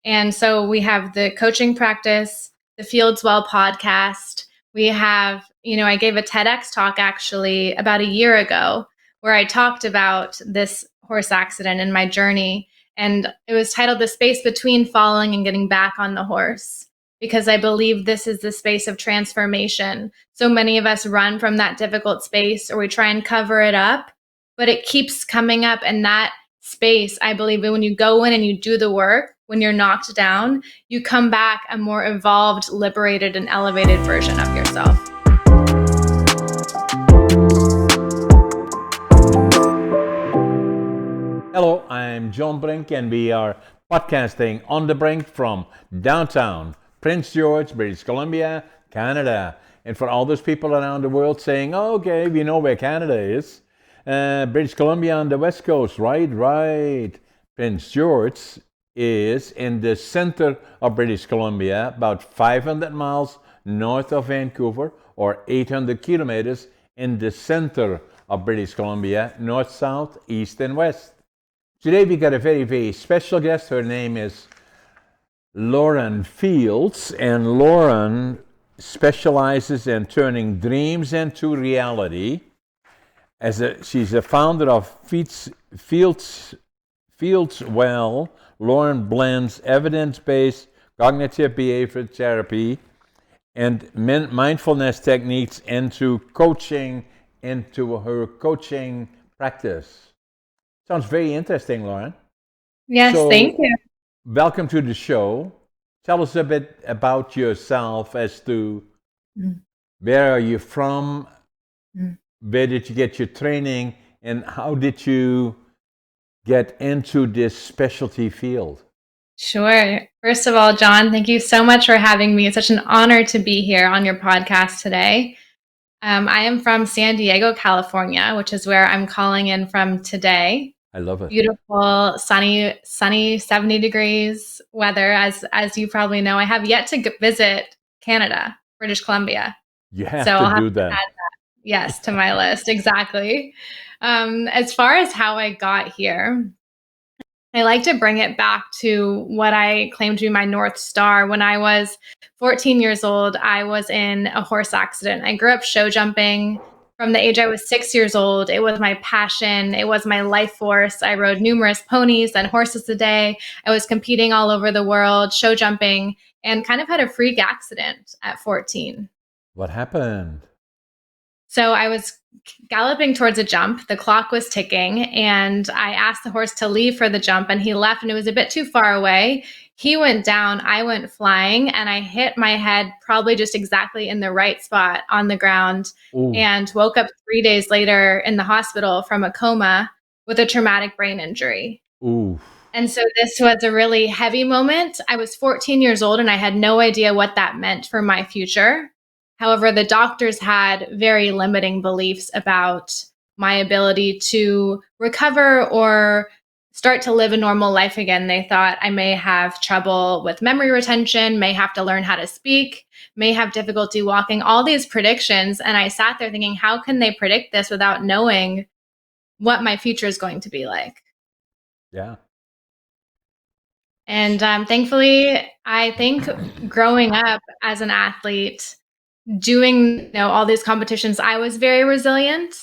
And so we have the coaching practice, the Fieldswell podcast. We have, I gave a TEDx talk actually about a year ago where I talked about this horse accident and my journey. And it was titled The Space Between Falling and Getting Back on the Horse, because I believe this is the space of transformation. So many of us run from that difficult space, or we try and cover it up, but it keeps coming up. And that space, I believe, when you go in and you do the work, when you're knocked down, you come back a more evolved, liberated, and elevated version of yourself. Hello, I'm John Brink, and we are podcasting on the Brink from downtown Prince George, British Columbia, Canada. And for all those people around the world saying, oh, okay, we know where Canada is. British Columbia on the west coast, right. Prince George is in the center of British Columbia, about 500 miles north of Vancouver, or 800 kilometers in the center of British Columbia, north, south, east, and west. Today we got a very, very special guest. Her name is Lauren Fields, and Lauren specializes in turning dreams into reality. She's a founder of Fieldswell. Lauren blends evidence-based cognitive behavior therapy and mindfulness techniques into her coaching practice. Sounds very interesting, Lauren. Yes, thank you. Welcome to the show. Tell us a bit about yourself as to where are you from, where did you get your training, and how did you get into this specialty field? Sure. First of all, John, thank you so much for having me. It's such an honor to be here on your podcast today. I am from San Diego, California, which is where I'm calling in from today. I love it. Beautiful, sunny 70 degrees weather. As you probably know, I have yet to visit Canada, British Columbia. You have to do that. Add that. Yes, to my list. Exactly. As far as how I got here, I like to bring it back to what I claim to be my North Star. When I was 14 years old, I was in a horse accident. I grew up show jumping. From the age I was 6 years old, it was my passion. It was my life force. I rode numerous ponies and horses a day. I was competing all over the world, show jumping, and kind of had a freak accident at 14. What happened? So I was galloping towards a jump. The clock was ticking, and I asked the horse to leave for the jump, and he left, and it was a bit too far away. He went down, I went flying, and I hit my head probably just exactly in the right spot on the ground. Ooh. And woke up 3 days later in the hospital from a coma with a traumatic brain injury. Ooh. And so this was a really heavy moment. I was 14 years old, and I had no idea what that meant for my future. However, the doctors had very limiting beliefs about my ability to recover or start to live a normal life again. They thought I may have trouble with memory retention, may have to learn how to speak, may have difficulty walking, all these predictions. And I sat there thinking, how can they predict this without knowing what my future is going to be like? Yeah. And thankfully, I think growing up as an athlete, doing all these competitions, I was very resilient.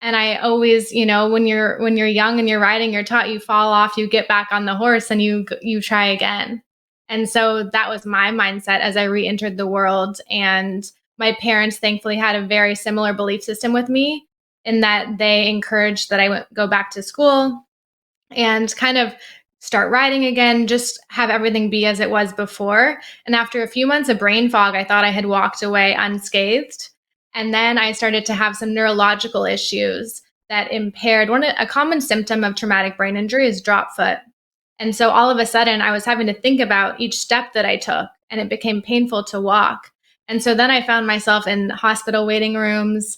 And I always, when you're young and you're riding, you're taught you fall off, you get back on the horse, and you try again. And so that was my mindset as I re-entered the world. And my parents thankfully had a very similar belief system with me, in that they encouraged that I go back to school and kind of start riding again, just have everything be as it was before. And after a few months of brain fog, I thought I had walked away unscathed. And then I started to have some neurological issues that impaired. A common symptom of traumatic brain injury is drop foot. And so all of a sudden I was having to think about each step that I took, and it became painful to walk. And so then I found myself in hospital waiting rooms,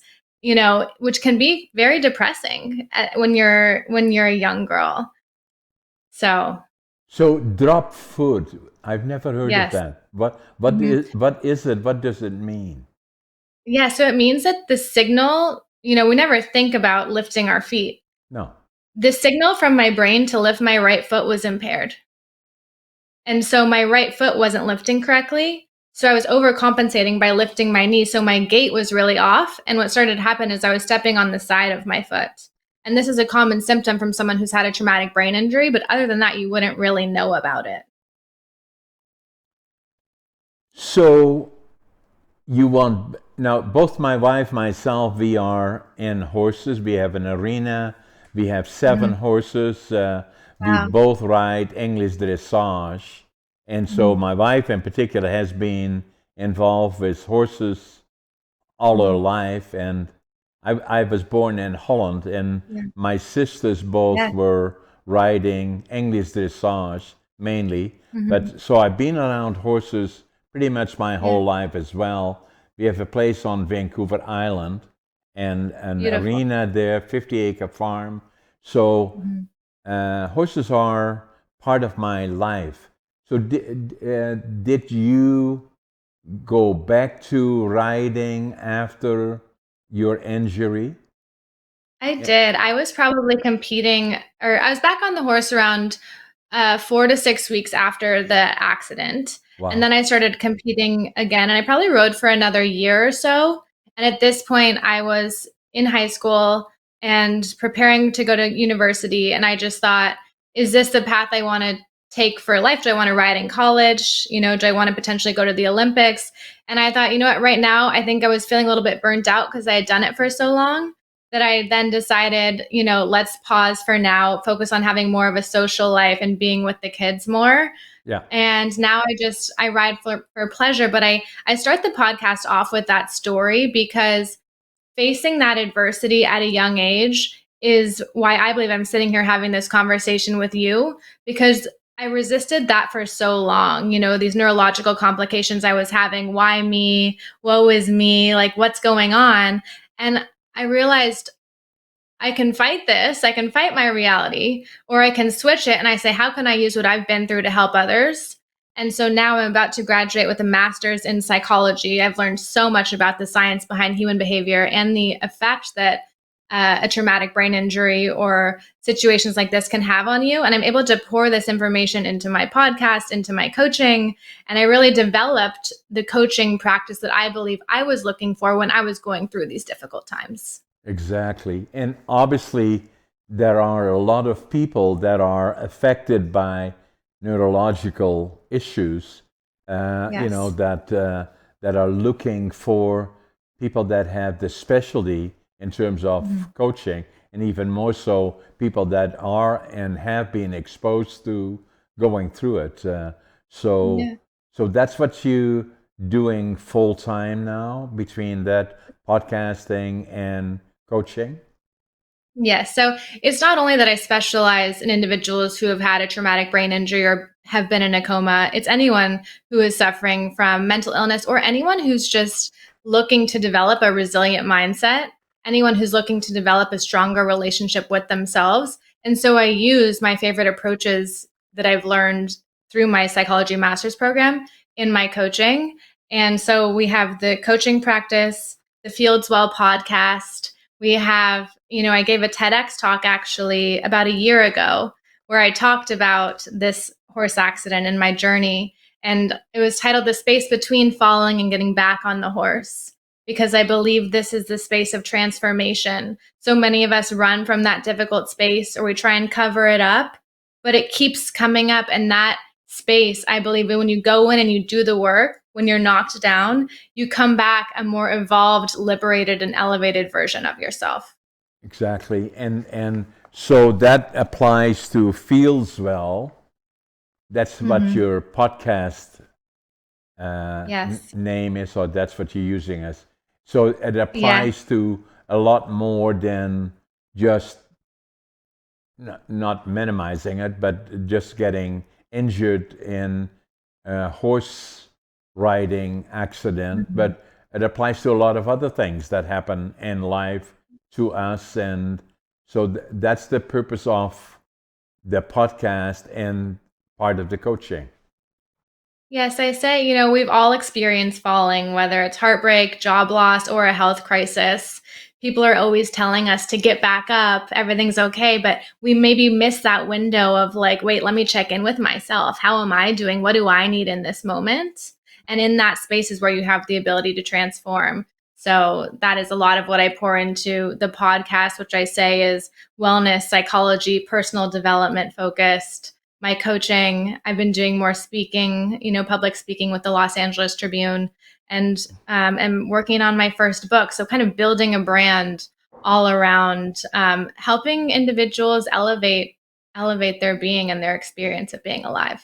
which can be very depressing when you're a young girl. So drop foot. I've never heard of that. What is it? What does it mean? Yeah, so it means that the signal, we never think about lifting our feet. No. The signal from my brain to lift my right foot was impaired. And so my right foot wasn't lifting correctly. So I was overcompensating by lifting my knee. So my gait was really off. And what started to happen is I was stepping on the side of my foot. And this is a common symptom from someone who's had a traumatic brain injury. But other than that, you wouldn't really know about it. So you want now both my wife, myself, we are in horses. We have an arena. We have 7 horses. We Wow. both ride English dressage, and so my wife in particular has been involved with horses all her life. And I was born in Holland, and Yeah. my sisters both Yeah. were riding English dressage mainly. Mhm. But so I've been around horses pretty much my whole life as well. We have a place on Vancouver Island and an Beautiful. arena there, 50-acre farm. So horses are part of my life. So did you go back to riding after your injury? I did. I was probably competing, or I was back on the horse around 4 to 6 weeks after the accident. And Wow. then I started competing again, and I probably rode for another year or so. And at this point, I was in high school and preparing to go to university. And I just thought, is this the path I want to take for life? Do I want to ride in college? Do I want to potentially go to the Olympics? And I thought, you know what, right now, I think I was feeling a little bit burnt out because I had done it for so long that I then decided, let's pause for now, focus on having more of a social life and being with the kids more. Yeah. And now I ride for pleasure. But I start the podcast off with that story because facing that adversity at a young age is why I believe I'm sitting here having this conversation with you, because I resisted that for so long. These neurological complications I was having. Why me? Woe is me? Like, what's going on? And I realized I can fight this. I can fight my reality, or I can switch it and I say, how can I use what I've been through to help others? And so now I'm about to graduate with a master's in psychology. I've learned so much about the science behind human behavior and the effect that a traumatic brain injury or situations like this can have on you. And I'm able to pour this information into my podcast, into my coaching. And I really developed the coaching practice that I believe I was looking for when I was going through these difficult times. Exactly. And obviously, there are a lot of people that are affected by neurological issues, Yes. that are looking for people that have the specialty in terms of coaching, and even more so, people that are and have been exposed to going through it. So, Yeah. so that's what you doing full time now between that podcasting and coaching? Yes. So it's not only that I specialize in individuals who have had a traumatic brain injury or have been in a coma, it's anyone who is suffering from mental illness or anyone who's just looking to develop a resilient mindset, anyone who's looking to develop a stronger relationship with themselves. And so I use my favorite approaches that I've learned through my psychology master's program in my coaching. And so we have the coaching practice, the Fieldswell podcast. We have, I gave a TEDx talk actually about a year ago where I talked about this horse accident and my journey. And it was titled The Space Between Falling and Getting Back on the Horse, because I believe this is the space of transformation. So many of us run from that difficult space or we try and cover it up, but it keeps coming up. And that space, I believe, when you go in and you do the work, when you're knocked down, you come back a more evolved, liberated, and elevated version of yourself. Exactly. And so that applies to Fieldswell. That's what Mm-hmm. your podcast Yes. name is, or that's what you're using as. So it Yeah. applies to a lot more than just not minimizing it, but just getting injured in a horse riding accident. Mm-hmm. But it applies to a lot of other things that happen in life to us. And so that's the purpose of the podcast and part of the coaching. Yes, I say, we've all experienced falling, whether it's heartbreak, job loss, or a health crisis. people are always telling us to get back up, everything's okay, but we maybe miss that window of like, wait, let me check in with myself. How am I doing? What do I need in this moment? And in that space is where you have the ability to transform. So that is a lot of what I pour into the podcast, which I say is wellness, psychology, personal development focused. My coaching, I've been doing more speaking, public speaking with the Los Angeles Tribune, and am working on my first book. So kind of building a brand all around helping individuals elevate their being and their experience of being alive.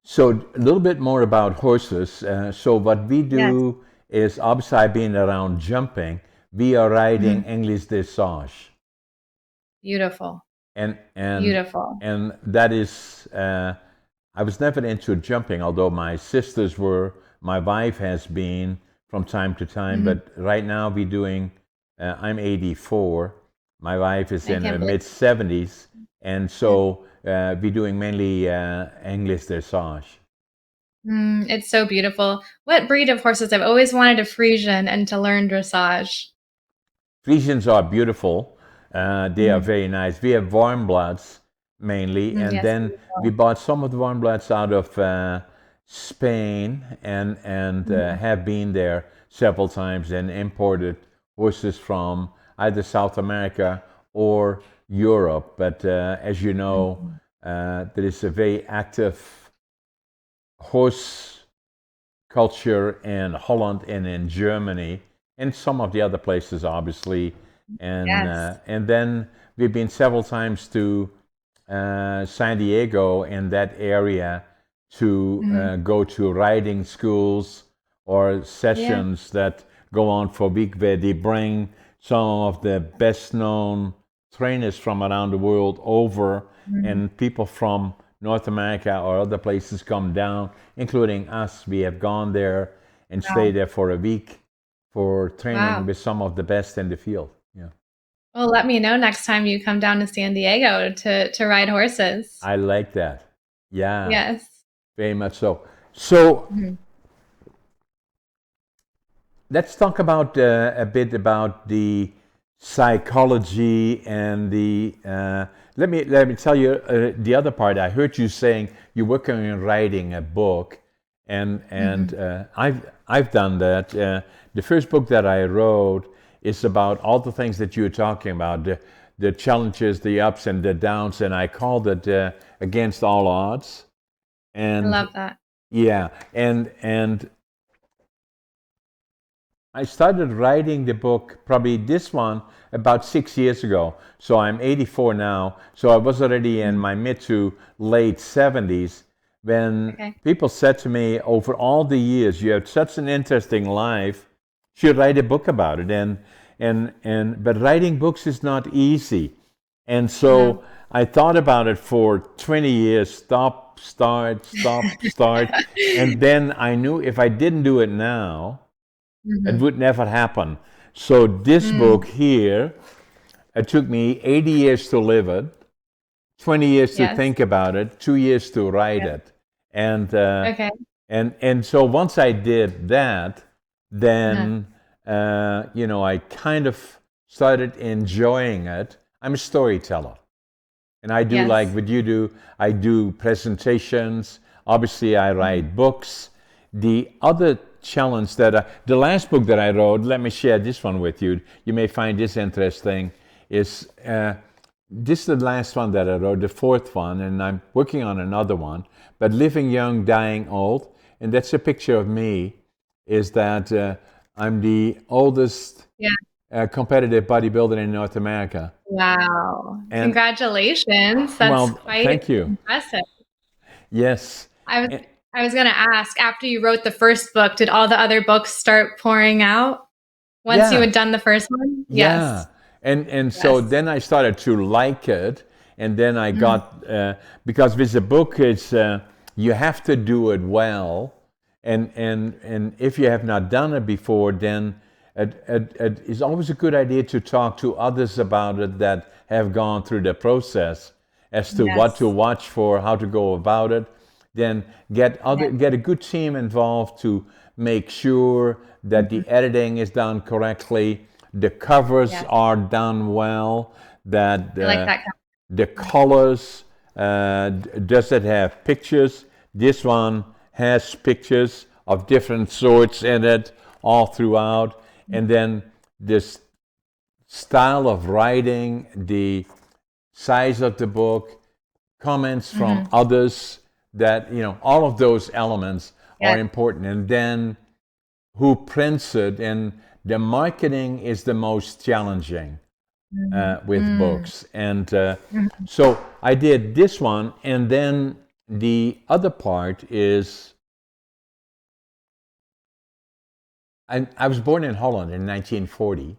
So a little bit more about horses. So what we Yes. do is, obviously I've been around jumping. We are riding English dressage. Beautiful. And Beautiful. and that is, I was never into jumping, although my sisters were. My wife has been from time to time, but right now we're doing. I'm 84. My wife is in her mid 70s, and so we're doing mainly English dressage. It's so beautiful. What breed of horses? I've always wanted a Frisian and to learn dressage. Frisians are beautiful. They are very nice. We have warm bloods mainly, and Yes, then we bought some of the warm bloods out of Spain and have been there several times and imported horses from either South America or Europe. But as you know, there is a very active horse culture in Holland and in Germany and some of the other places, obviously. And Yes. And then we've been several times to San Diego and that area to go to riding schools or sessions that go on for a week, where they bring some of the best known trainers from around the world over, and people from North America or other places come down, including us. We have gone there and stayed there for a week for training with some of the best in the field. Yeah. Well, let me know next time you come down to San Diego to ride horses. I like that. Yeah. Yes. Very much so. So let's talk about a bit about the psychology and the. Let me tell you the other part. I heard you saying you're working on writing a book, and I've done that. The first book that I wrote is about all the things that you were talking about, the challenges, the ups and the downs, and I called it Against All Odds. And I love that. yeah, and I started writing the book, probably this one, about 6 years ago. So I'm 84 now. So I was already in my mid to late 70s when people said to me, over all the years, you have such an interesting life, you should write a book about it. But writing books is not easy. And so I thought about it for 20 years, stop, start. And then I knew if I didn't do it now, it would never happen. So this book here, it took me 80 years to live it, 20 years to think about it, 2 years to write it. And so once I did that, then I kind of started enjoying it. I'm a storyteller. And I do like what you do. I do presentations. Obviously, I write books. The other challenge the last book that I wrote, let me share this one with you. You may find this interesting, is this is the last one that I wrote, the fourth one, and I'm working on another one. But Living Young, Dying Old, and that's a picture of me, is that I'm the oldest competitive bodybuilder in North America. Wow. And congratulations. That's quite thank you. Impressive. Yes. I was going to ask, after you wrote the first book, did all the other books start pouring out once you had done the first one? Yeah. And so then I started to like it, and then I got because with a book, it's you have to do it well, and if you have not done it before, then it is always a good idea to talk to others about it that have gone through the process as to what to watch for, how to go about it. Then get a good team involved to make sure that the editing is done correctly, the covers Yeah. are done well, that I like that. the colors, does it have pictures? This one has pictures of different sorts in it all throughout. And then this style of writing, the size of the book, comments from others, that, all of those elements Yeah. are important. And then who prints it, and the marketing is the most challenging with books. And so I did this one, and then the other part is I was born in Holland in 1940,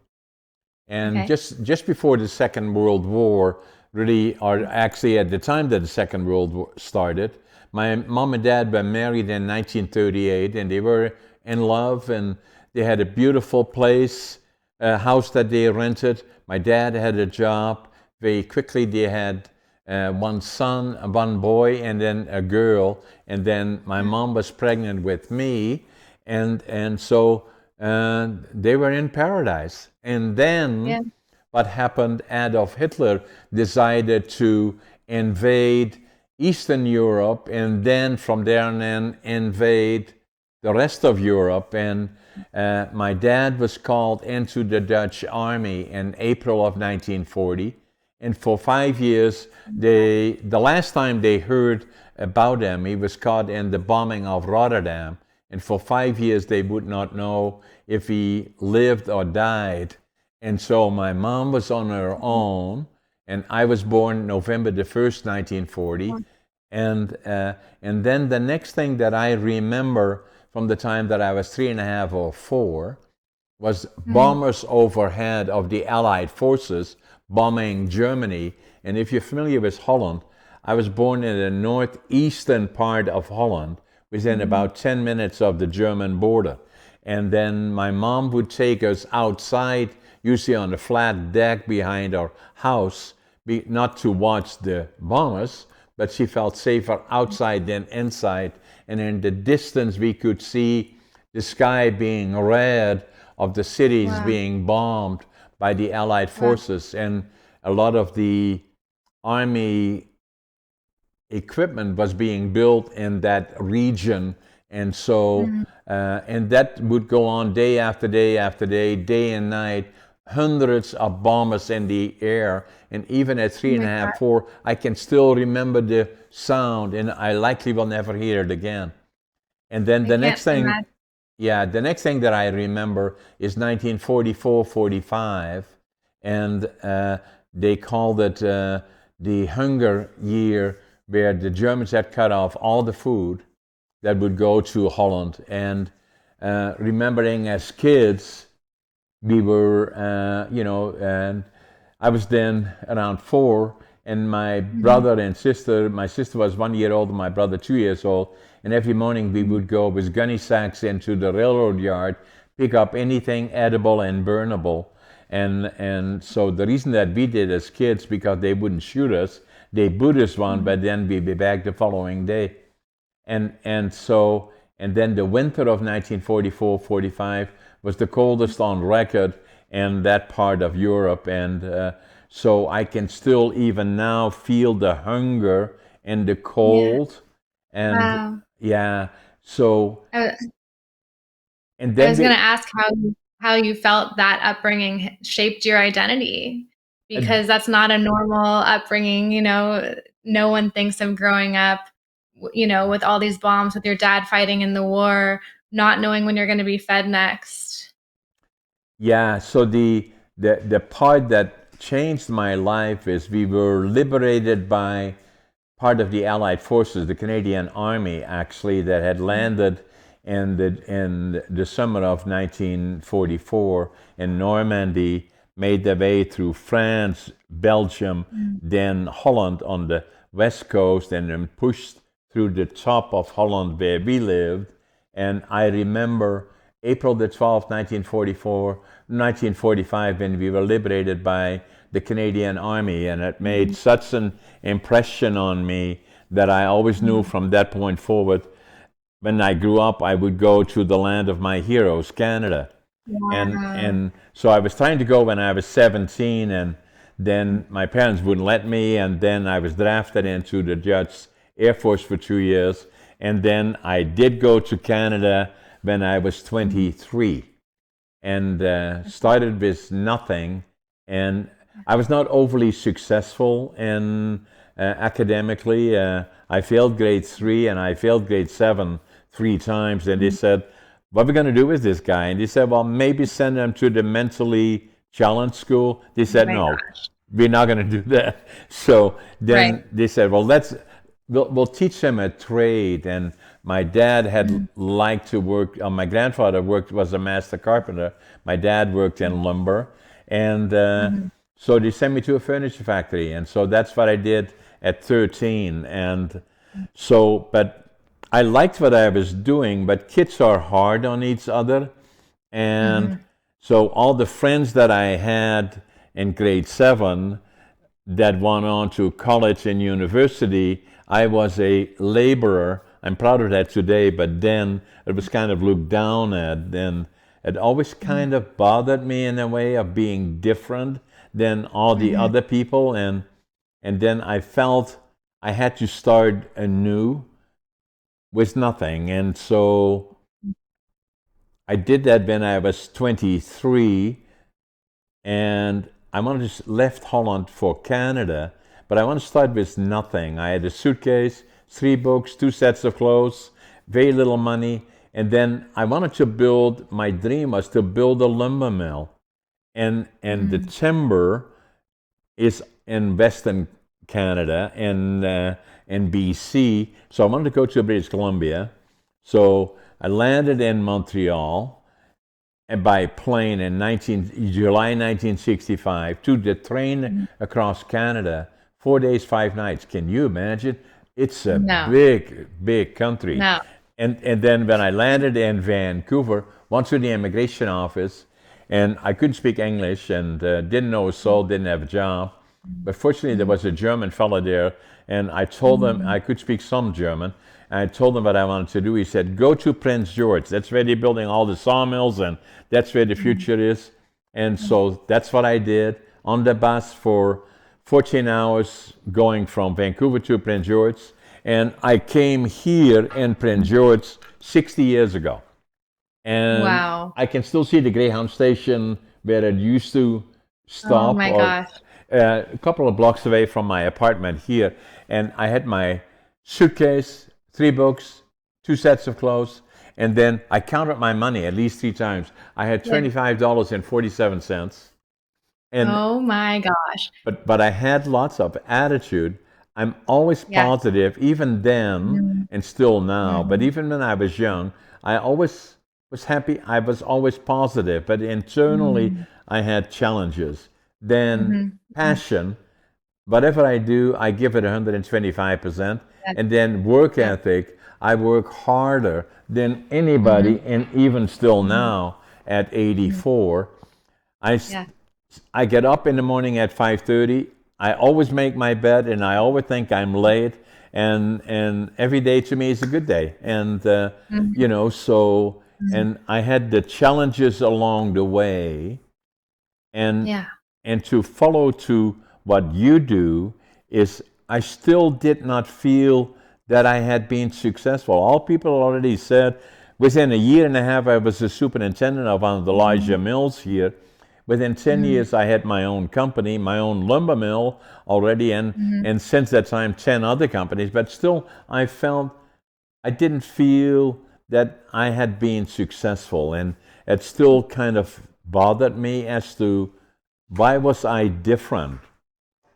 and Okay. just before the Second World War, really, or actually at the time that the Second World War started, my mom and dad were married in 1938, and they were in love, and they had a beautiful place, a house that they rented. My dad had a job. Very quickly, they had one son, one boy, and then a girl. And then my mom was pregnant with me, and so they were in paradise. And then what happened? Adolf Hitler decided to invade Eastern Europe, and then from there and then invade the rest of Europe. And my dad was called into the Dutch army in April of 1940. And for 5 years, the last time they heard about him, he was caught in the bombing of Rotterdam. And for 5 years, they would not know if he lived or died. And so my mom was on her own, and I was born November the 1st, 1940. And then the next thing that I remember from the time that I was 3.5 or 4 was bombers overhead of the Allied forces bombing Germany. And if you're familiar with Holland, I was born in the northeastern part of Holland, within about 10 minutes of the German border. And then my mom would take us outside, usually on the flat deck behind our house, not to watch the bombers, but she felt safer outside than inside. And in the distance, we could see the sky being red of the cities being bombed by the Allied forces. And a lot of the army equipment was being built in that region. And so, and that would go on day after day after day, day and night, hundreds of bombers in the air. And even at 3.5, 4, I can still remember the sound, and I likely will never hear it again. And then the next thing, the next thing that I remember is 1944, 45, and they called it the hunger year, where the Germans had cut off all the food that would go to Holland. And remembering as kids, we were, and I was then around 4, and my brother and sister, my sister was 1 year old, and my brother 2 years old, and every morning we would go with gunny sacks into the railroad yard, pick up anything edible and burnable. And so the reason that we did as kids, because they wouldn't shoot us, they boot us one, but then we'd be back the following day. And then the winter of 1944-45 was the coldest on record in that part of Europe. And so I can still even now feel the hunger and the cold. And so. And then I was going to ask how you felt that upbringing shaped your identity, because that's not a normal upbringing. No one thinks of growing up, with all these bombs, with your dad fighting in the war, not knowing when you're going to be fed next. Yeah, so the part that changed my life is we were liberated by part of the Allied forces, the Canadian Army, actually, that had landed in the summer of 1944 in Normandy, made their way through France, Belgium, then Holland on the west coast, and then pushed through the top of Holland where we lived. And I remember April the 12th, 1945, when we were liberated by the Canadian Army, and it made such an impression on me that I always knew from that point forward, when I grew up, I would go to the land of my heroes, Canada. Wow. And so I was trying to go when I was 17, and then my parents wouldn't let me, and then I was drafted into the Judge Air Force for 2 years, and then I did go to Canada when I was 23, and started with nothing, and I was not overly successful in academically. I failed grade 3 and I failed grade 7 3 times, and they said, what are we going to do with this guy? And they said, well, maybe send him to the mentally challenged school. They Oh said, my no, gosh. we're not going to do that. So Right. then they said, well, we'll teach him a trade. And my dad had liked to work. My grandfather was a master carpenter. My dad worked in lumber, and so they sent me to a furniture factory, and so that's what I did at 13. And so, but I liked what I was doing, but kids are hard on each other. And Mhm. so all the friends that I had in grade 7 that went on to college and university, I was a laborer. I'm proud of that today, but then it was kind of looked down at. And it always kind of bothered me in a way of being different than all the Mhm. other people. And then I felt I had to start anew with nothing. And so I did that when I was 23, and I wanted to left Holland for Canada, but I want to start with nothing. I had a suitcase, 3 books, 2 sets of clothes, very little money, and then I wanted to build. My dream was to build a lumber mill, and the Mhm. timber is in Western Canada and in BC. So I wanted to go to British Columbia. So I landed in Montreal and by plane in July 1965, took the train Mhm. across Canada, 4 days, 5 nights. Can you imagine? It's a No. big, big country. No. And then when I landed in Vancouver, went to the immigration office, and I couldn't speak English and didn't know a soul, didn't have a job. But fortunately, there Mhm. was a German fellow there, and I told him Mhm. I could speak some German. And I told him what I wanted to do. He said, "Go to Prince George. That's where they're building all the sawmills, and that's where the Mhm. future is." And so that's what I did on the bus for 14 hours, going from Vancouver to Prince George. And I came here in Prince George 60 years ago. And Wow. I can still see the Greyhound station where it used to Oh stop, my or gosh. a couple of blocks away from my apartment here. And I had my suitcase, 3 books, 2 sets of clothes, and then I counted my money at least 3 times. I had Yeah. $25.47. And Oh my gosh. but I had lots of attitude. I'm always Yes. positive, even then Mhm. and still now. But Mhm. even when I was young, I always was happy. I was always positive, but internally Mhm. I had challenges. Then Mhm. Mhm. passion. Whatever I do, I give it 125%. Yes. And then work Yep. ethic, I work harder than anybody, Mhm. and even still Mhm. now at Mhm. 84, I Yeah. I get up in the morning at 5:30. I always make my bed, and I always think I'm late. And every day to me is a good day. And Mhm. so, Mhm. and I had the challenges along the way, and Yeah. and to follow to what you do is I still did not feel that I had been successful. All people already said within a year and a half I was the superintendent of one of the larger Mhm. mills here. Within 10 Mhm. years I had my own company, my own lumber mill already, Mhm. and since that time 10 other companies, but still I felt I didn't feel that I had been successful, and it still kind of bothered me as to why was I different?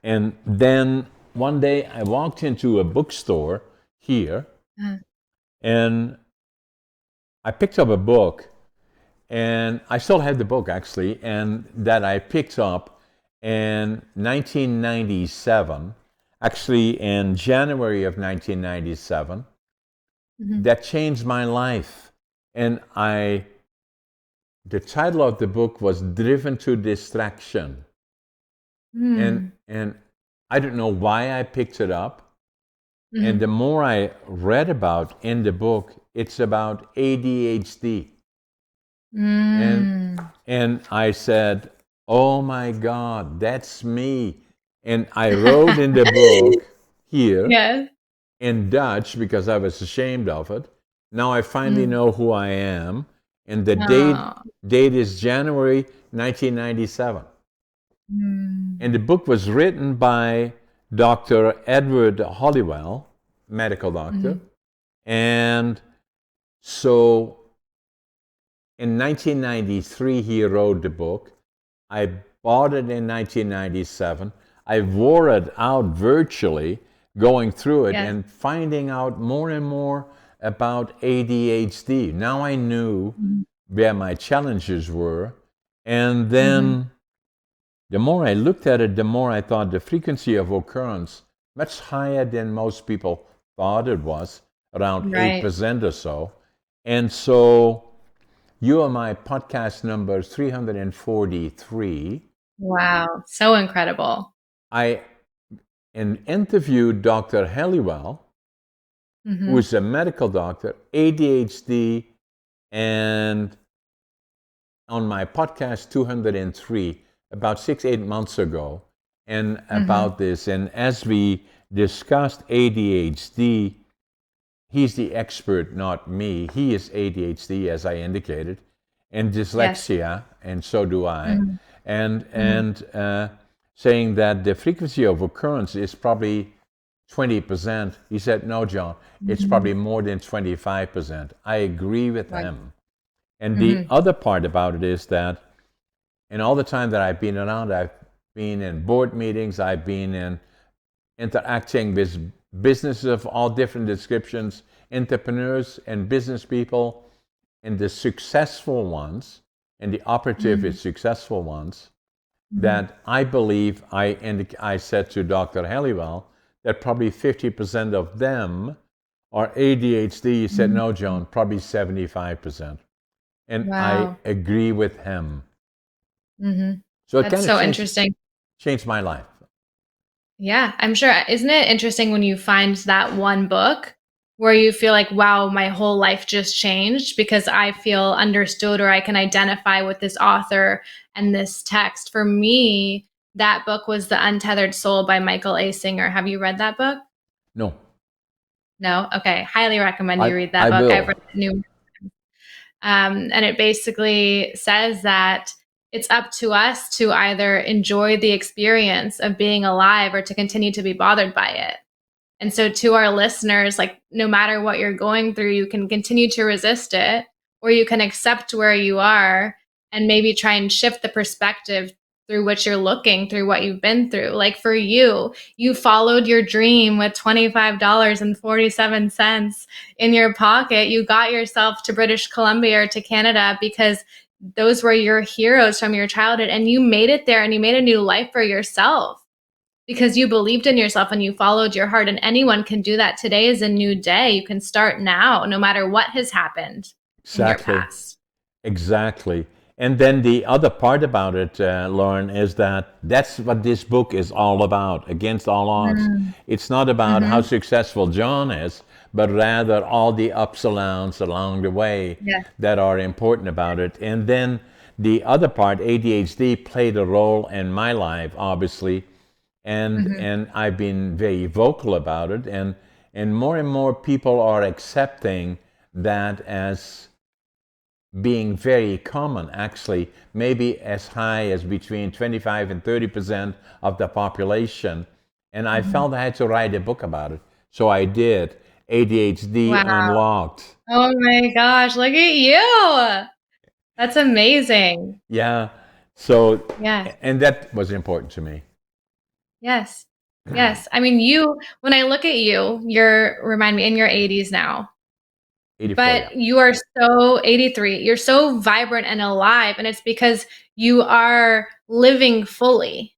And then one day I walked into a bookstore here, Uh, and I picked up a book, and I still have the book actually, and that I picked up in 1997, actually in January of 1997, Mhm. that changed my life. And the title of the book was Driven to Distraction. Mm. And I don't know why I picked it up. And the Mhm. more I read about in the book, it's about ADHD. Mm. And I said, "Oh my God, that's me." And I wrote in the book here Yes. in Dutch because I was ashamed of it. Now I finally Mm. know who I am. And the Oh. date is January 1997. Mm. And the book was written by Dr. Edward Hollowell, medical doctor. Mhm. And so in 1993, he wrote the book. I bought it in 1997. I wore it out virtually, going through it Yes. and finding out more and more about ADHD. Now I knew Mhm. where my challenges were. And Mhm. then the more I looked at it, the more I thought the frequency of occurrence much higher than most people thought it was, around Right. 8% or so. And so you are my podcast number 343. Wow. So incredible. I interviewed Dr. Halliwell, who Mhm. is a medical doctor, ADHD, and on my podcast 203 about 6, 8 months ago, and Mhm. about this. And as we discussed ADHD, he's the expert, not me. He is ADHD, as I indicated, and Yes. dyslexia, and so do I. Mhm. And Mhm. saying that the frequency of occurrence is probably 20%. He said, "No, John, it's Mhm. probably more than 25%." I agree with Right. him. And the Mhm. other part about it is that in all the time that I've been around, I've been in board meetings, I've been in interacting with businesses of all different descriptions, entrepreneurs and business people, and the successful ones, and the operative Mhm. is successful ones, Mhm. that I believe I said to Dr. Halliwell that probably 50% of them are ADHD. He said, Mhm. "No, John, probably 75%." And I Wow. agree with him. Mhm. So it That's kind of so interesting. changed my life. Yeah, I'm sure. Isn't it interesting when you find that one book where you feel like, wow, my whole life just changed because I feel understood or I can identify with this author and this text? For me, that book was The Untethered Soul by Michael A. Singer. Have you read that book? No, No? Okay. Highly recommend I, you read that I book. I've will. read it new. And it basically says that it's up to us to either enjoy the experience of being alive or to continue to be bothered by it. And so, to our listeners, like, no matter what you're going through, you can continue to resist it, or you can accept where you are and maybe try and shift the perspective through which you're looking through what you've been through. Like for you, you followed your dream with $25.47 in your pocket. You got yourself to British Columbia or to Canada because those were your heroes from your childhood, and you made it there and you made a new life for yourself because you believed in yourself and you followed your heart. And anyone can do that. Today is a new day. You can start now, no matter what has happened in your Exactly. past. Exactly. And then the other part about it, Lauren, is that that's what this book is all about, against all odds. Mm. It's not about how Mm-hmm. successful John is, but rather all the ups and downs along the way Yeah. that are important about it. And then the other part, ADHD, played a role in my life, obviously, Mm-hmm. and I've been very vocal about it, and more people are accepting that as being very common, actually, maybe as high as between 25 and 30% of the population. And I Mm-hmm. felt I had to write a book about it. So I did. ADHD Wow. Unlocked. Oh my gosh. Look at you. That's amazing. Yeah. So, Yes. and that was important to me. Yes. Yes. I mean, when I look at you, remind me in your 80s now. 84, yeah. But you are so 83. You're so vibrant and alive. And it's because you are living fully.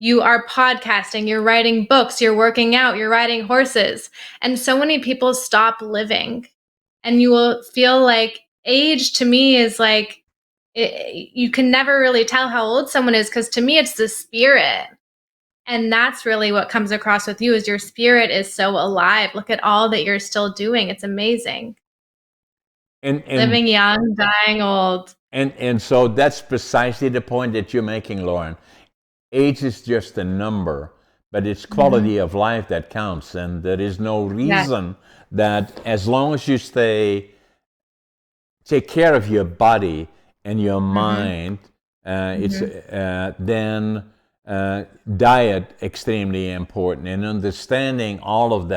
You are podcasting, you're writing books, you're working out, you're riding horses. And so many people stop living. And you will feel like age to me is like, you can never really tell how old someone is because to me, it's the spirit. And that's really what comes across with you is your spirit is so alive. Look at all that you're still doing. It's amazing. And Living young, dying old. and so that's precisely the point that you're making, Lauren. Age is just a number, but it's Mhm. quality of life that counts, and there is no Yes. reason that as long as you take care of your body and your Mhm. mind, it's Mhm. then diet extremely important, and understanding all of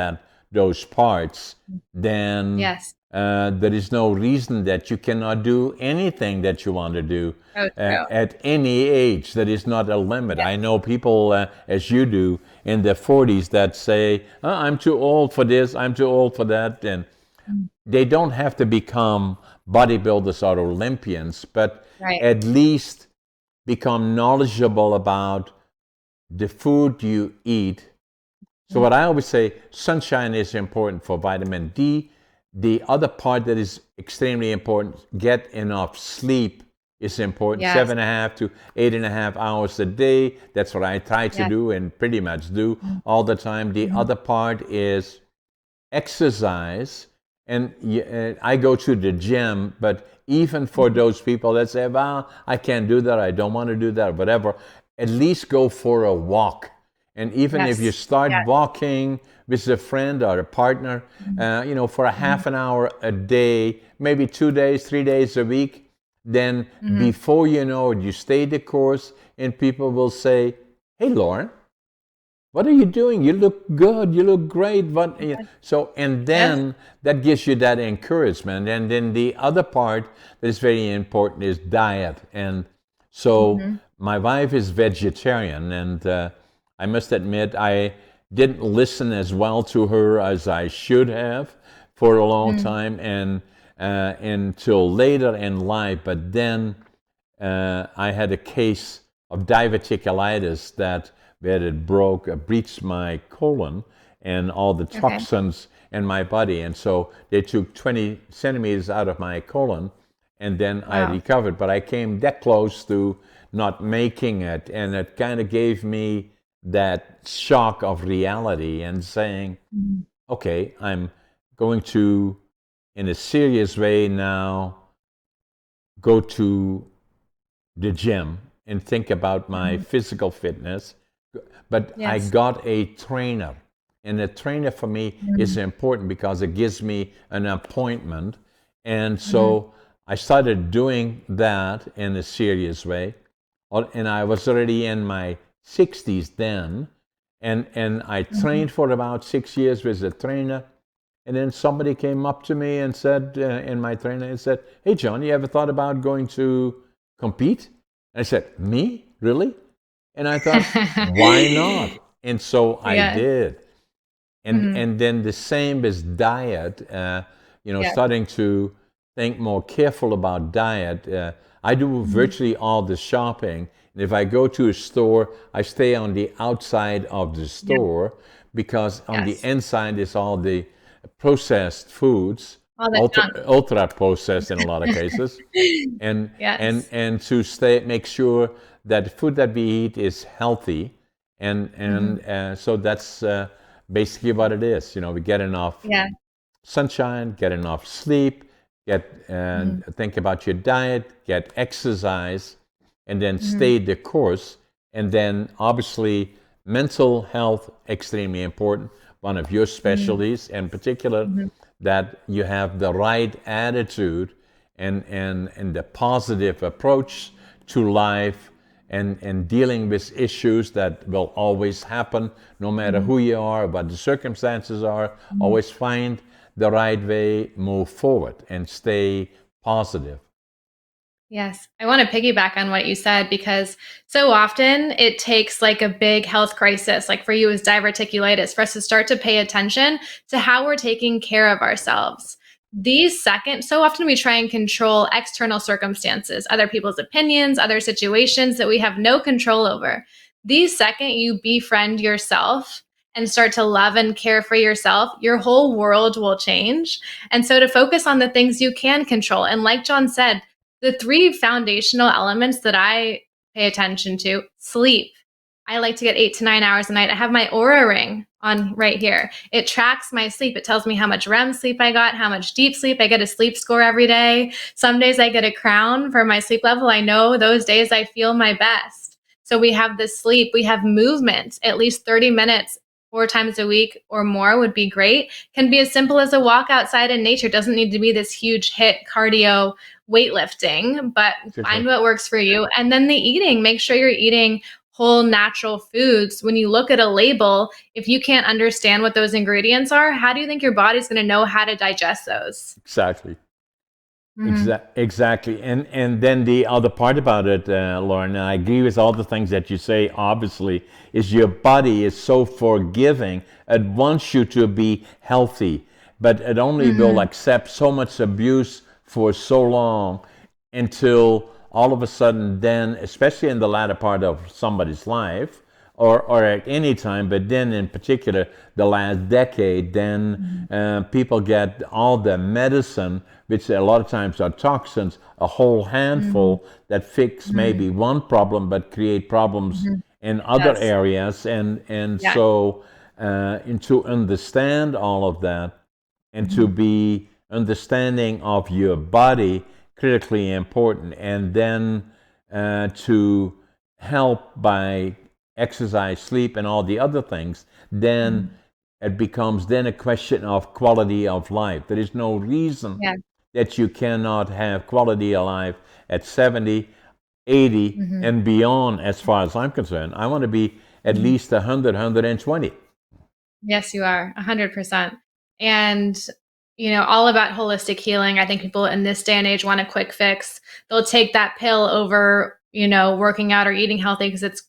those parts, then Yes. there is no reason that you cannot do anything that you want to do So true. at any age. There is not a limit. Yes. I know people, as you do, in their 40s that say, I'm too old for this, I'm too old for that. And Mm. they don't have to become bodybuilders or Olympians, but Right. at least become knowledgeable about the food you eat. So Mm. what I always say, sunshine is important for vitamin D. The other part that is extremely important, get enough sleep is important. Yes. 7.5 to 8.5 hours a day. That's what I try to Yes. do and pretty much do Mhm. all the time. The Mhm. other part is exercise. And I go to the gym, but even for Mhm. those people that say, well, I can't do that, I don't want to do that, whatever, at least go for a walk. And even if you Yes. start Yes. walking with a friend or a partner, Mhm. for a Mhm. half an hour a day, maybe 2 days, 3 days a week, then Mhm. before you know it, you stay the course, and people will say, hey, Lauren, what are you doing? You look good. You look great. So, and Yes. then that gives you that encouragement. And then the other part that is very important is diet. And so Mhm. my wife is vegetarian, and I must admit I didn't listen as well to her as I should have for a long Mm. time, and until later in life. But then I had a case of diverticulitis that where it breached my colon and all the Okay. toxins in my body. And so they took 20 centimeters out of my colon, and then I Wow. recovered. But I came that close to not making it, and it kind of gave me that shock of reality and saying, Mhm. okay, I'm going to, in a serious way now, go to the gym and think about my Mhm. physical fitness. But I Yes. got a trainer. And a trainer for me is Mhm. important because it gives me an appointment. And Mhm. so I started doing that in a serious way. And I was already in my 60s then. And I Mhm. trained for about 6 years with a trainer. And then somebody came up to me and said, in my trainer, and said, hey, John, you ever thought about going to compete? And I said, me? Really? And I thought, why not? And so I Yeah. did. Mhm. And then the same as diet, Yeah. starting to think more careful about diet. I do Mhm. virtually all the shopping. And if I go to a store, I stay on the outside of the Yeah. store because on the Yes. inside is all the processed foods, All the ultra, junk. ultra processed in a lot of cases, and Yes. to make sure that the food that we eat is healthy, and Mhm. so that's basically what it is. We get enough Yeah. sunshine, get enough sleep, get Mhm. and think about your diet, get exercise, and then Mhm. stay the course. And then obviously mental health extremely important. One of your Mhm. specialties in particular, Mhm. that you have the right attitude and the positive approach to life, and dealing with issues that will always happen no matter Mhm. who you are, what the circumstances are. Mhm. Always find the right way, move forward, and stay positive. Yes. I want to piggyback on what you said because so often it takes like a big health crisis, like for you is diverticulitis, for us to start to pay attention to how we're taking care of ourselves. So often we try and control external circumstances, other people's opinions, other situations that we have no control over. The second you befriend yourself and start to love and care for yourself, your whole world will change. And so to focus on the things you can control. And like John said, the three foundational elements that I pay attention to: sleep. I like to get 8 to 9 hours a night. I have my Aura ring on right here. It tracks my sleep. It tells me how much REM sleep I got, how much deep sleep. I get a sleep score every day. Some days I get a crown for my sleep level. I know those days I feel my best. So we have the sleep, we have movement, at least 30 minutes 4 times a week or more would be great. Can be as simple as a walk outside in nature. Doesn't need to be this huge hit cardio weightlifting, but find what works for you. And then the eating, make sure you're eating whole natural foods. When you look at a label, if you can't understand what those ingredients are, how do you think your body's going to know how to digest those? Exactly. Mhm. Exactly. And then the other part about it, Lauren, and I agree with all the things that you say, obviously, is your body is so forgiving. It wants you to be healthy, but it only will Mhm. accept so much abuse for so long until all of a sudden, then, especially in the latter part of somebody's life, or at any time, but then in particular the last decade, then Mhm. people get all the medicine, which a lot of times are toxins, a whole Mhm. handful that fix Mhm. maybe one problem but create problems Mhm. in other Yes. areas. And Yeah. so, and to understand all of that and to Mhm. be understanding of your body critically important, and then to help by exercise, sleep, and all the other things, then Mhm. it becomes then a question of quality of life. There is no reason Yeah. that you cannot have quality of life at 70, 80, Mhm. and beyond. As far as I'm concerned, I want to be at Mhm. least 100, 120. Yes, you are 100%. And, all about holistic healing. I think people in this day and age want a quick fix. They'll take that pill over, working out or eating healthy because it's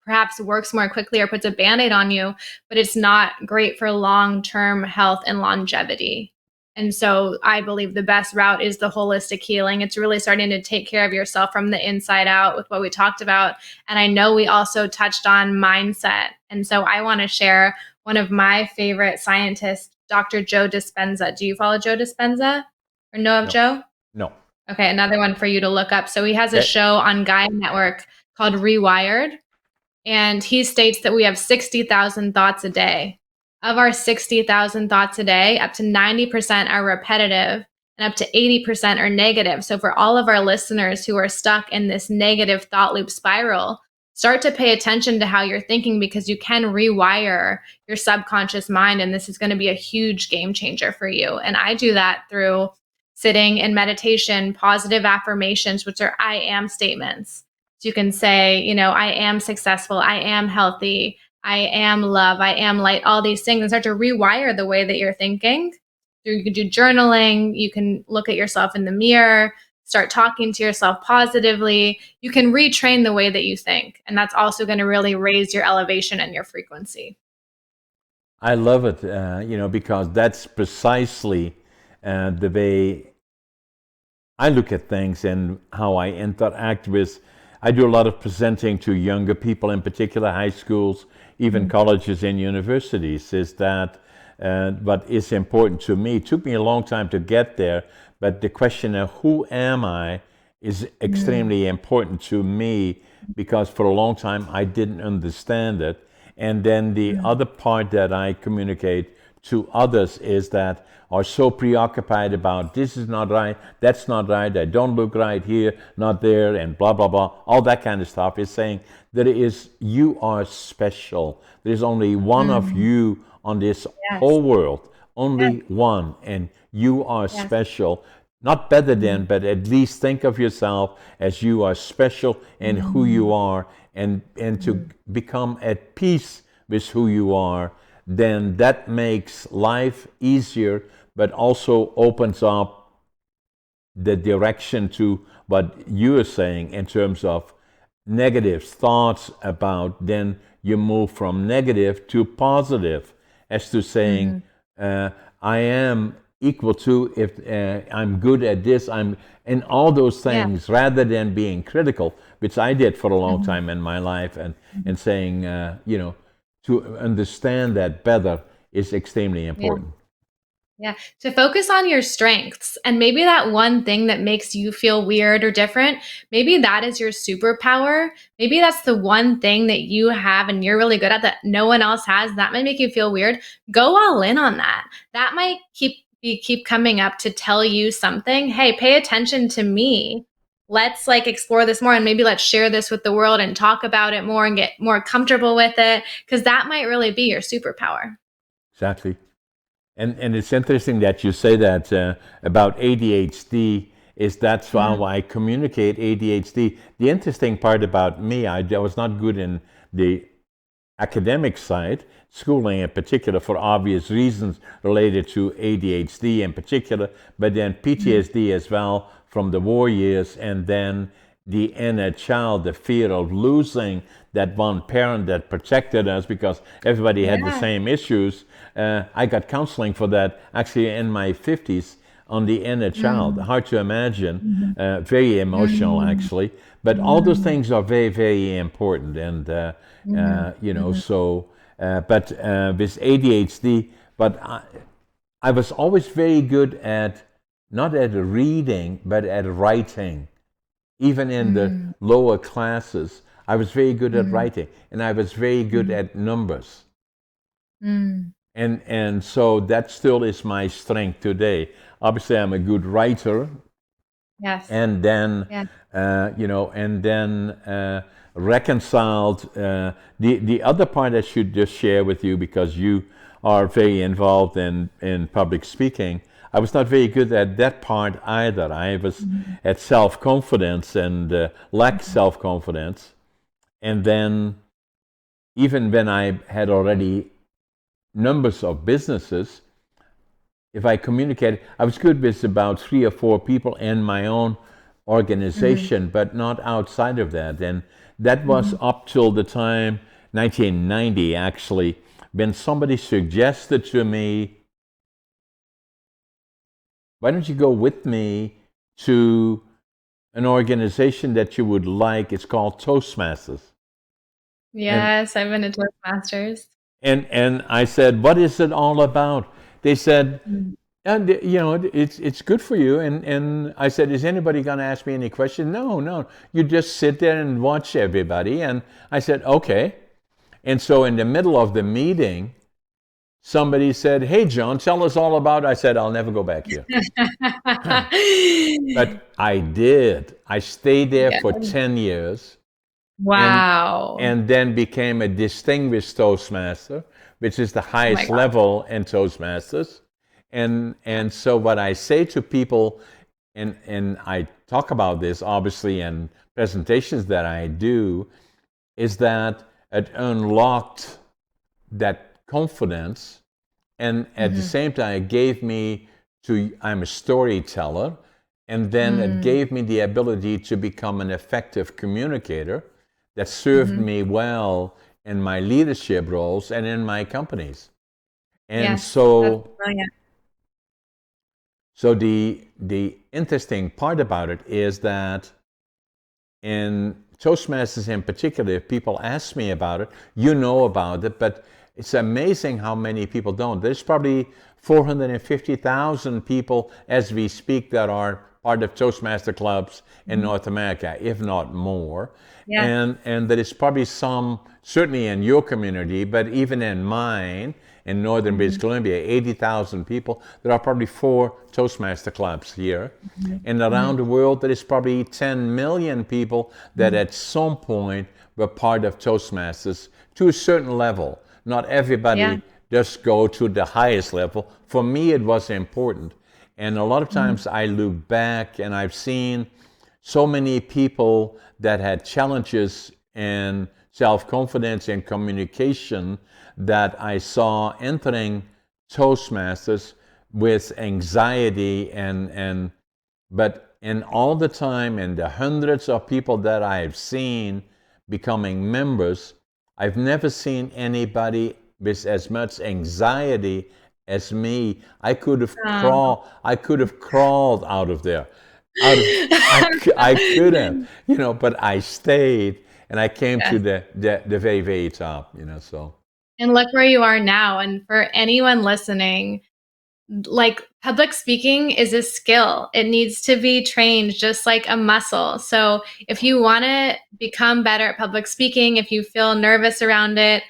perhaps works more quickly or puts a band-aid on you, but it's not great for long-term health and longevity. And so I believe the best route is the holistic healing. It's really starting to take care of yourself from the inside out with what we talked about. And I know we also touched on mindset. And so I want to share one of my favorite scientists, Dr. Joe Dispenza. Do you follow Joe Dispenza or know of No, Joe? no. Okay, another one for you to look up. So he has a Okay. show on Gaia Network called Rewired, and he states that we have 60,000 thoughts a day. Of our 60,000 thoughts a day, up to 90% are repetitive and up to 80% are negative. So, for all of our listeners who are stuck in this negative thought loop spiral, start to pay attention to how you're thinking, because you can rewire your subconscious mind. And this is going to be a huge game changer for you. And I do that through sitting in meditation, positive affirmations, which are I am statements. So you can say, I am successful, I am healthy, I am love, I am light, all these things, and start to rewire the way that you're thinking. So you can do journaling, you can look at yourself in the mirror, start talking to yourself positively. You can retrain the way that you think. And that's also going to really raise your elevation and your frequency. I love it, because that's precisely the way I look at things and how I interact with. I do a lot of presenting to younger people, in particular high schools, even Mhm. colleges and universities. Is that what is important to me? It took me a long time to get there, but the question of who am I is Mm. extremely important to me, because for a long time I didn't understand it. And then the Mm. other part that I communicate to others is that are so preoccupied about this is not right, that's not right, I don't look right here, not there, and blah, blah, blah. All that kind of stuff is saying that you are special. There's only one of Mm. you on this Yes. whole world, Yes. only one, and you are Yes. special. Not better than, Mm. but at least think of yourself as you are special and who you Mm. are, and to Mm. become at peace with who you are, then that makes life easier, but also opens up the direction to what you are saying in terms of negative thoughts about, then you move from negative to positive, as to saying, Mhm. uh, I am equal to, if I'm good at this, and all those Yeah. things, rather than being critical, which I did for a long Mhm. time in my life, Mhm. and saying, to understand that better is extremely Yeah. important. Yeah, to focus on your strengths and maybe that one thing that makes you feel weird or different, maybe that is your superpower. Maybe that's the one thing that you have and you're really good at that no one else has. That might make you feel weird. Go all in on that. That might keep coming up to tell you something. Hey, pay attention to me. Let's like explore this more and maybe let's share this with the world and talk about it more and get more comfortable with it because that might really be your superpower. Exactly. And it's interesting that you say that about ADHD. Is that's how I communicate ADHD. The interesting part about me, I was not good in the academic side, schooling in particular, for obvious reasons related to ADHD in particular, but then PTSD as well from the war years, and then the inner child, the fear of losing that one parent that protected us because everybody had the Yeah. same issues. I got counseling for that actually in my 50s on the inner child. Mm. Hard to imagine, Mhm. very emotional Mm. actually. But all those Mm. things are very, very important. And, Mhm. Mhm. so, but with ADHD, but I was always very good at, not at reading, but at writing. Even in the Mm. lower classes, I was very good at Mhm. writing, and I was very good Mhm. at numbers. Mm. And so that still is my strength today. Obviously, I'm a good writer, Yes. and then Yeah. and then reconciled. The other part I should just share with you, because you are very involved in public speaking. I was not very good at that part either. I was Mhm. at self confidence and lacked Mhm. self confidence, and then even when I had already numbers of businesses, if I communicated, I was good with about 3 or 4 people in my own Mhm. organization, but not outside of that. And that was Mhm. up till the time, 1990 actually, when somebody suggested to me, why don't you go with me to an organization that you would like? It's called Toastmasters. And Yes, I've been to Toastmasters. and I said, what is it all about? They said, Mm. and it's good for you. And I said, is anybody going to ask me any questions? No, no. You just sit there and watch everybody. And I said, okay. And so in the middle of the meeting, somebody said, hey, John, tell us all about it. I said, I'll never go back here. But I did. I stayed there Yeah. for 10 years, and Wow. and then became a distinguished Toastmaster, which is the Oh my highest God. level in Toastmasters. And so what I say to people, and I talk about this obviously in presentations that I do, is that it unlocked that confidence, and at the Mhm. same time it gave me to, I'm a storyteller, and then it Mm. gave me the ability to become an effective communicator that served Mhm. me well in my leadership roles and in my companies. And Yes, that's so brilliant. so the interesting part about it is that in Toastmasters in particular, if people ask me about it, you know about it, but it's amazing how many people don't. There's probably 450,000 people as we speak that are part of Toastmaster clubs in Mhm. North America, if not more. Yes. And there is probably some, certainly in your community, but even in mine, in northern British Mhm. Columbia, 80,000 people. There are probably 4 Toastmaster clubs here. Mhm. And around Mhm. the world, there is probably 10 million people that Mhm. at some point were part of Toastmasters to a certain level. Not Yeah. everybody just go to the highest level. For me, it was important. And a lot of Mhm. times I look back and I've seen so many people that had challenges in self-confidence and communication that I saw entering Toastmasters with anxiety and but in all the time and the hundreds of people that I've seen becoming members, I've never seen anybody with as much anxiety as me. Oh. I could have crawled out of there. Out of I could have, but I stayed and I came to Yes. the very, very top, so. And look where you are now. And for anyone listening, like public speaking is a skill. It needs to be trained just like a muscle. So if you want to become better at public speaking, if you feel nervous around it,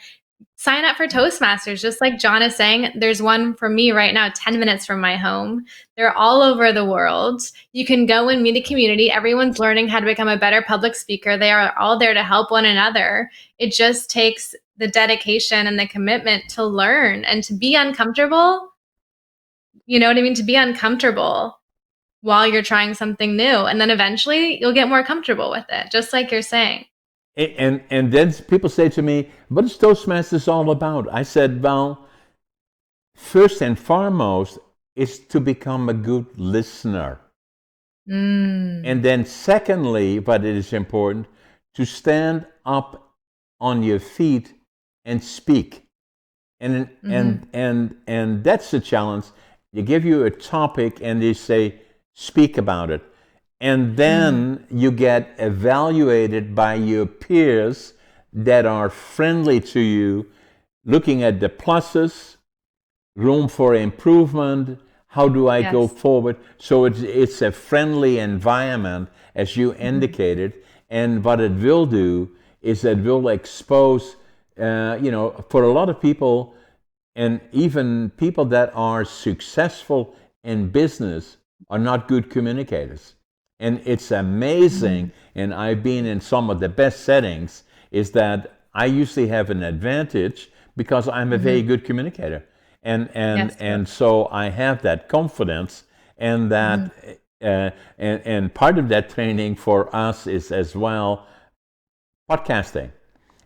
sign up for Toastmasters. Just like John is saying, there's one for me right now, 10 minutes from my home. They're all over the world. You can go and meet a community. Everyone's learning how to become a better public speaker. They are all there to help one another. It just takes the dedication and the commitment to learn and to be uncomfortable. You know what I mean? To be uncomfortable while you're trying something new. And then eventually you'll get more comfortable with it, just like you're saying. And then people say to me, what is Toastmasters all about? I said, well, first and foremost is to become a good listener. And then secondly, but it is important, to stand up on your feet and speak. And that's the challenge. They give you a topic and they say, speak about it. And then you get evaluated by your peers that are friendly to you, looking at the pluses, room for improvement, how do I go forward? So it's a friendly environment, as you indicated. And what it will do is it will expose, for a lot of people, and even people that are successful in business are not good communicators. And it's amazing, and I've been in some of the best settings, is that I usually have an advantage because I'm a very good communicator. And so I have that confidence, and that and part of that training for us is as well podcasting,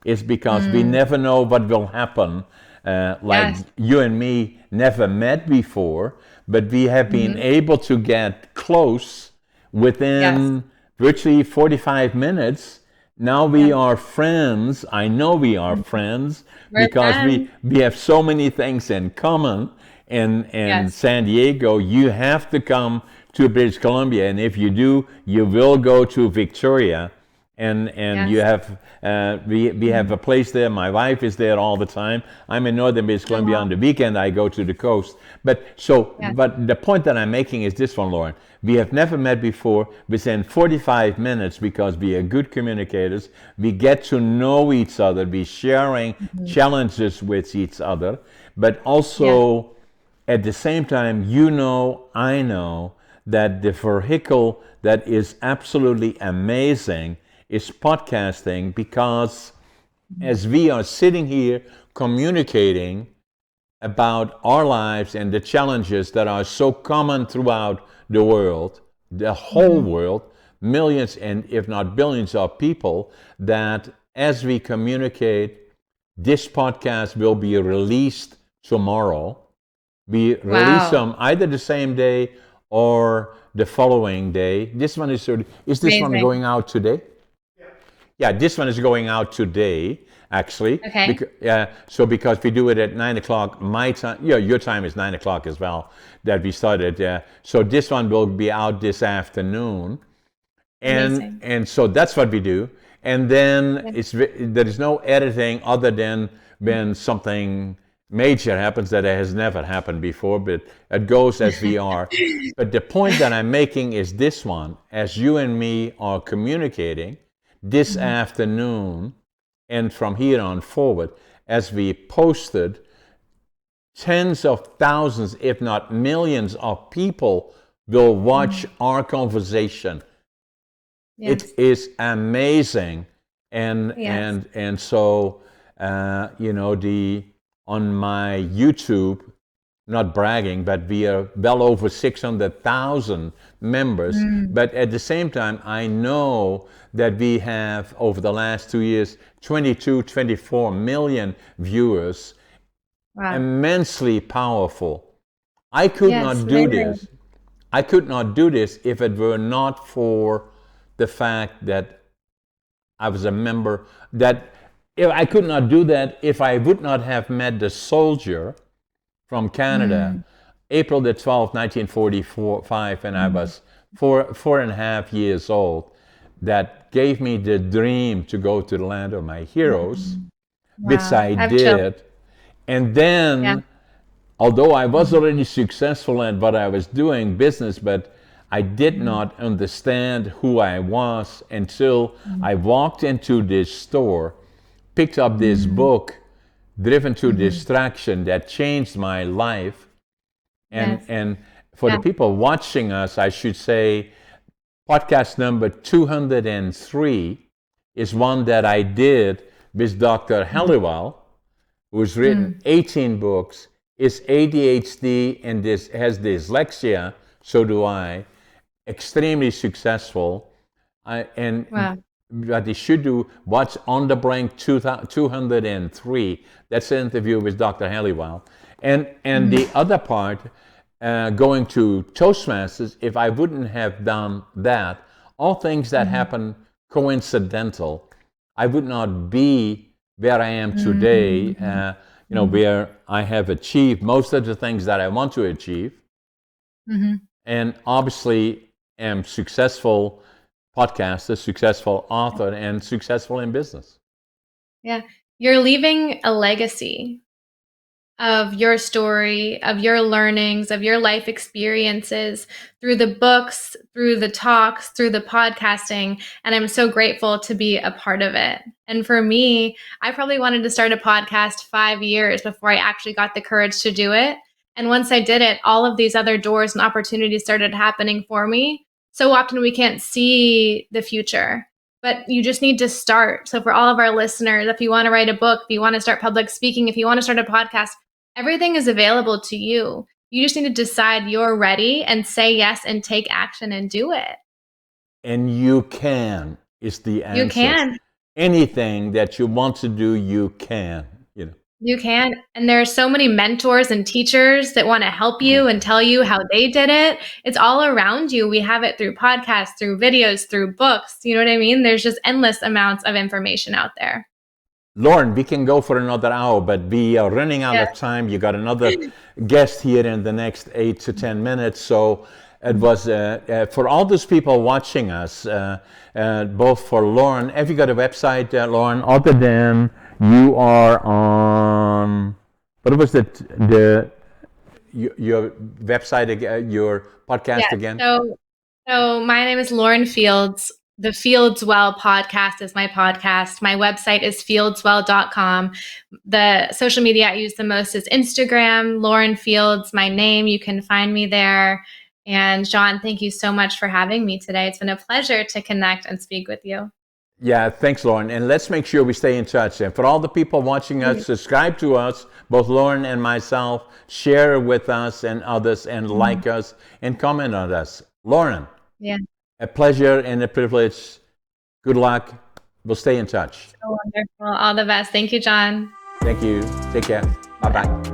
is because we never know what will happen. You and me never met before, but we have been able to get close within virtually 45 minutes. Now we are friends. I know we are friends because we have so many things in common. And San Diego, you have to come to British Columbia, and if you do, you will go to Victoria. And you have we have a place there. My wife is there all the time. I'm in northern British Columbia. On the weekend I go to the coast. But the point that I'm making is this one, Lauren. We have never met before. Within 45 minutes, because we are good communicators, we get to know each other. We sharing challenges with each other, but also at the same time, I know that the vehicle that is absolutely amazing is podcasting, because as we are sitting here communicating about our lives and the challenges that are so common throughout the world, the whole world, millions and if not billions of people, that as we communicate, this podcast will be released tomorrow. We release them either the same day or the following day. This one is this one going out today? Yeah, this one is going out today, actually. Okay. So because we do it at 9 o'clock, my time, your time is 9 o'clock as well, that we started. So this one will be out this afternoon. And so that's what we do. And then there is no editing other than when something major happens that has never happened before, but it goes as we are. But the point that I'm making is this one: as you and me are communicating this afternoon and from here on forward, as we posted, tens of thousands, if not millions of people will watch our conversation. It is amazing. And so on my YouTube, not bragging, but we are well over 600,000 members. But at the same time, I know that we have, over the last 2 years, 24 million viewers. Wow. Immensely powerful. I could not do this. I could not do this if it were not for the fact that I was a member, that if I could not do that if I would not have met the soldier from Canada, April the 12th, 1945, and I was four and a half years old, that gave me the dream to go to the land of my heroes, which I did. And then although I was already successful at what I was doing, business, but I did not understand who I was until I walked into this store, picked up this book, Driven to Distraction, that changed my life. Yes. And for the people watching us, I should say, podcast number 203 is one that I did with Dr. Halliwell, who's written 18 books, is ADHD and has dyslexia, so do I, extremely successful. What they should do, watch On the Brink 203. That's an interview with Dr. Halliwell. And the other part, going to Toastmasters, if I wouldn't have done that, all things that happen coincidental, I would not be where I am today, where I have achieved most of the things that I want to achieve. And obviously am successful podcaster, successful author, and successful in business. Yeah. You're leaving a legacy of your story, of your learnings, of your life experiences through the books, through the talks, through the podcasting. And I'm so grateful to be a part of it. And for me, I probably wanted to start a podcast 5 years before I actually got the courage to do it. And once I did it, all of these other doors and opportunities started happening for me. So often we can't see the future, but you just need to start. So for all of our listeners, if you want to write a book, if you want to start public speaking, if you want to start a podcast, everything is available to you. You just need to decide you're ready and say yes and take action and do it. And you can is the answer. You can. Anything that you want to do, you can. You can. And there are so many mentors and teachers that want to help you and tell you how they did it. It's all around you. We have it through podcasts, through videos, through books. You know what I mean? There's just endless amounts of information out there. Lauren, we can go for another hour, but we are running out of time. You got another guest here in the next 8 to 10 minutes. So it was for all those people watching us, both for Lauren. Have you got a website, Lauren, other than you are on, what was your website again, your podcast again? So my name is Lauren Fields. The Fieldswell podcast is my podcast. My website is fieldswell.com. The social media I use the most is Instagram, Lauren Fields, my name. You can find me there. And John, thank you so much for having me today. It's been a pleasure to connect and speak with you. Yeah, thanks, Lauren. And let's make sure we stay in touch. And for all the people watching us, subscribe to us, both Lauren and myself, share with us and others, and like us and comment on us. Lauren, a pleasure and a privilege. Good luck. We'll stay in touch. So wonderful. All the best. Thank you, John. Thank you. Take care. Bye-bye.